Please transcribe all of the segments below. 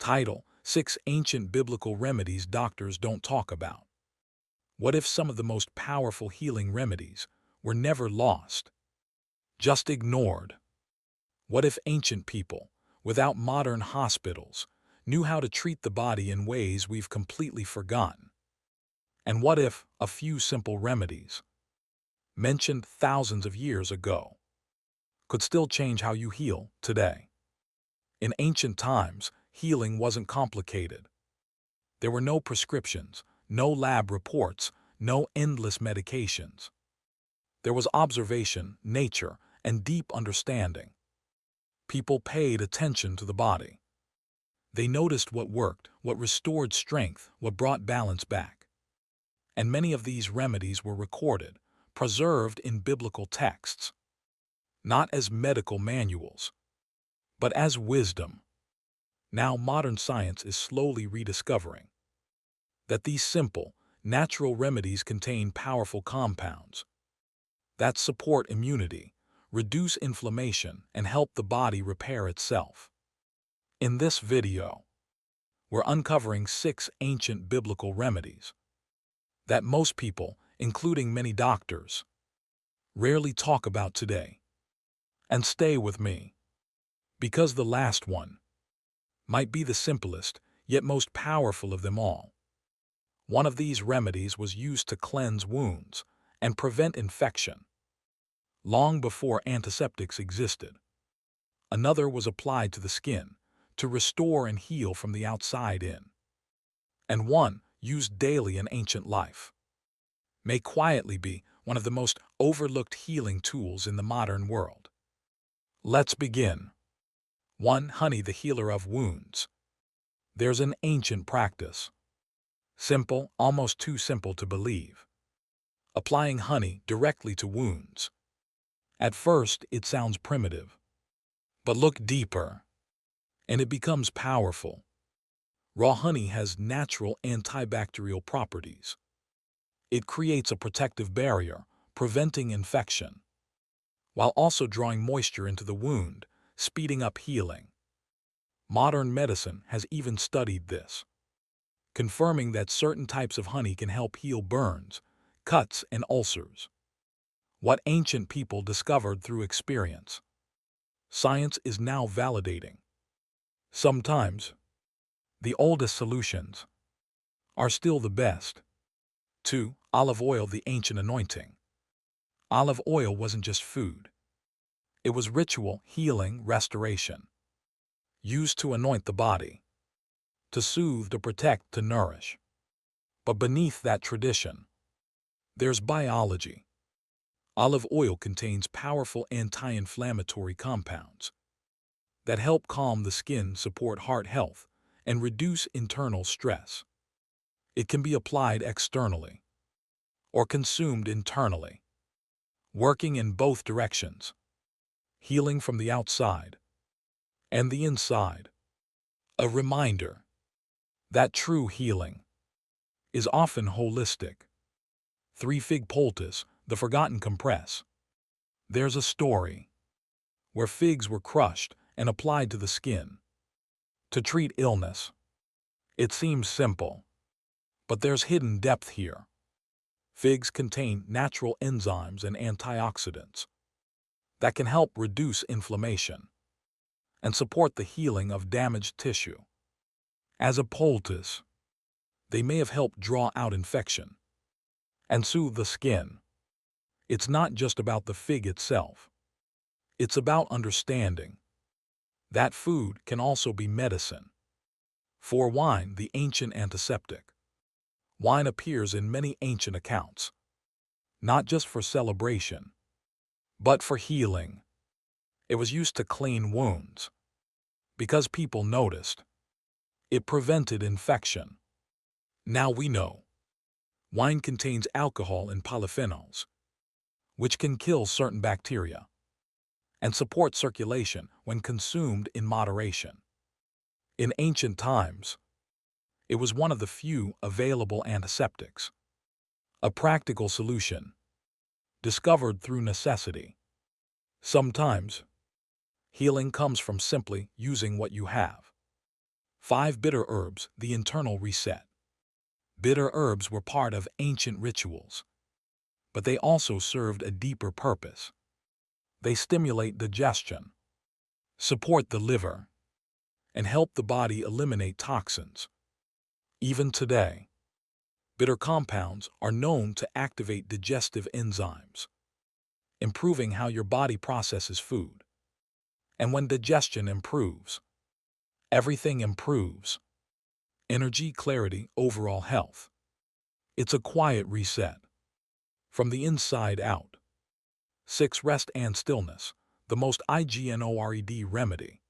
Title: 6 Ancient Biblical Remedies Doctors Don't Talk About. What if some of the most powerful healing remedies were never lost, just ignored? What if ancient people, without modern hospitals, knew how to treat the body in ways we've completely forgotten? And what if a few simple remedies, mentioned thousands of years ago, could still change how you heal today? In ancient times, healing wasn't complicated. There were no prescriptions, no lab reports, no endless medications. There was observation, nature, and deep understanding. People paid attention to the body. They noticed what worked, what restored strength, what brought balance back. And many of these remedies were recorded, preserved in biblical texts, not as medical manuals, but as wisdom. Now modern science is slowly rediscovering that these simple, natural remedies contain powerful compounds that support immunity, reduce inflammation, and help the body repair itself. In this video, we're uncovering 6 ancient biblical remedies that most people, including many doctors, rarely talk about today. And stay with me, because the last one might be the simplest, yet most powerful of them all. One of these remedies was used to cleanse wounds and prevent infection, long before antiseptics existed. Another was applied to the skin to restore and heal from the outside in. And one, used daily in ancient life, may quietly be one of the most overlooked healing tools in the modern world. Let's begin. 1. Honey, the healer of wounds. There's an ancient practice. Simple, almost too simple to believe. Applying honey directly to wounds. At first, it sounds primitive. But look deeper, and it becomes powerful. Raw honey has natural antibacterial properties. It creates a protective barrier, preventing infection, while also drawing moisture into the wound, speeding up healing. Modern medicine has even studied this, confirming that certain types of honey can help heal burns, cuts, and ulcers. What ancient people discovered through experience, science is now validating. Sometimes, the oldest solutions are still the best. 2. Olive oil, the ancient anointing. Olive oil wasn't just food. It was ritual, healing, restoration. Used to anoint the body, to soothe, to protect, to nourish. But beneath that tradition, there's biology. Olive oil contains powerful anti-inflammatory compounds that help calm the skin, support heart health, and reduce internal stress. It can be applied externally or consumed internally, working in both directions, healing from the outside and the inside. A reminder that true healing is often holistic. 3. Fig poultice, the forgotten compress. There's a story where figs were crushed and applied to the skin to treat illness. It seems simple, but there's hidden depth here. Figs contain natural enzymes and antioxidants that can help reduce inflammation and support the healing of damaged tissue. As a poultice, they may have helped draw out infection and soothe the skin. It's not just about the fig itself. It's about understanding that food can also be medicine. 4. Wine, the ancient antiseptic. Wine appears in many ancient accounts, not just for celebration, but for healing. It was used to clean wounds because people noticed. It prevented infection. Now we know wine contains alcohol and polyphenols, which can kill certain bacteria and support circulation when consumed in moderation. In ancient times, it was one of the few available antiseptics, a practical solution discovered through necessity. Sometimes, healing comes from simply using what you have. 5 bitter herbs, the internal reset. Bitter herbs were part of ancient rituals, but they also served a deeper purpose. They stimulate digestion, support the liver, and help the body eliminate toxins. Even today, bitter compounds are known to activate digestive enzymes, improving how your body processes food. And when digestion improves, everything improves. Energy, clarity, overall health. It's a quiet reset, from the inside out. 6. Rest and stillness, the most ignored remedy.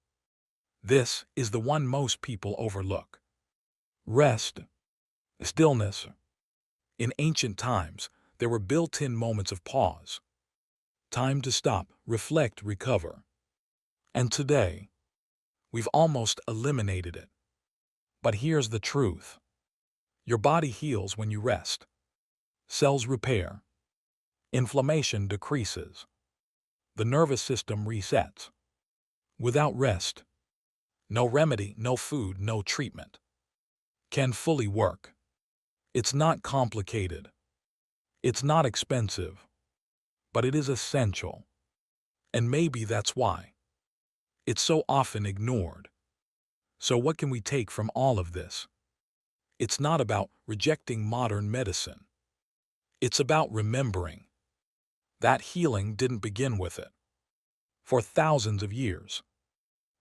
This is the one most people overlook. Rest, stillness. In ancient times, there were built-in moments of pause. Time to stop, reflect, recover. And today, we've almost eliminated it. But here's the truth. Your body heals when you rest. Cells repair. Inflammation decreases. The nervous system resets. Without rest, no remedy, no food, no treatment can fully work. It's not complicated. It's not expensive. But it is essential. And maybe that's why it's so often ignored. So what can we take from all of this? It's not about rejecting modern medicine. It's about remembering that healing didn't begin with it. For thousands of years,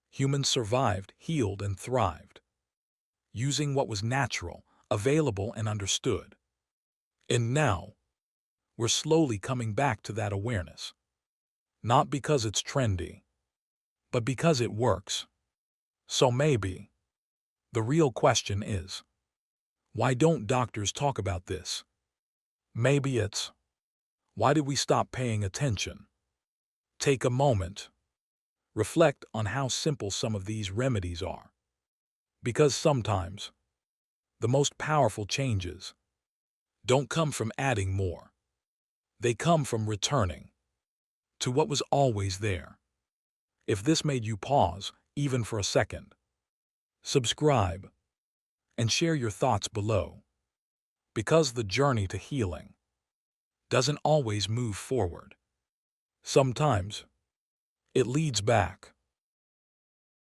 humans survived, healed, and thrived, using what was natural, available, and understood. And now, we're slowly coming back to that awareness. Not because it's trendy, but because it works. So maybe the real question is, why don't doctors talk about this? Maybe it's, why did we stop paying attention? Take a moment. Reflect on how simple some of these remedies are. Because sometimes, the most powerful changes don't come from adding more. They come from returning to what was always there. If this made you pause, even for a second, subscribe and share your thoughts below. Because the journey to healing doesn't always move forward. Sometimes, it leads back.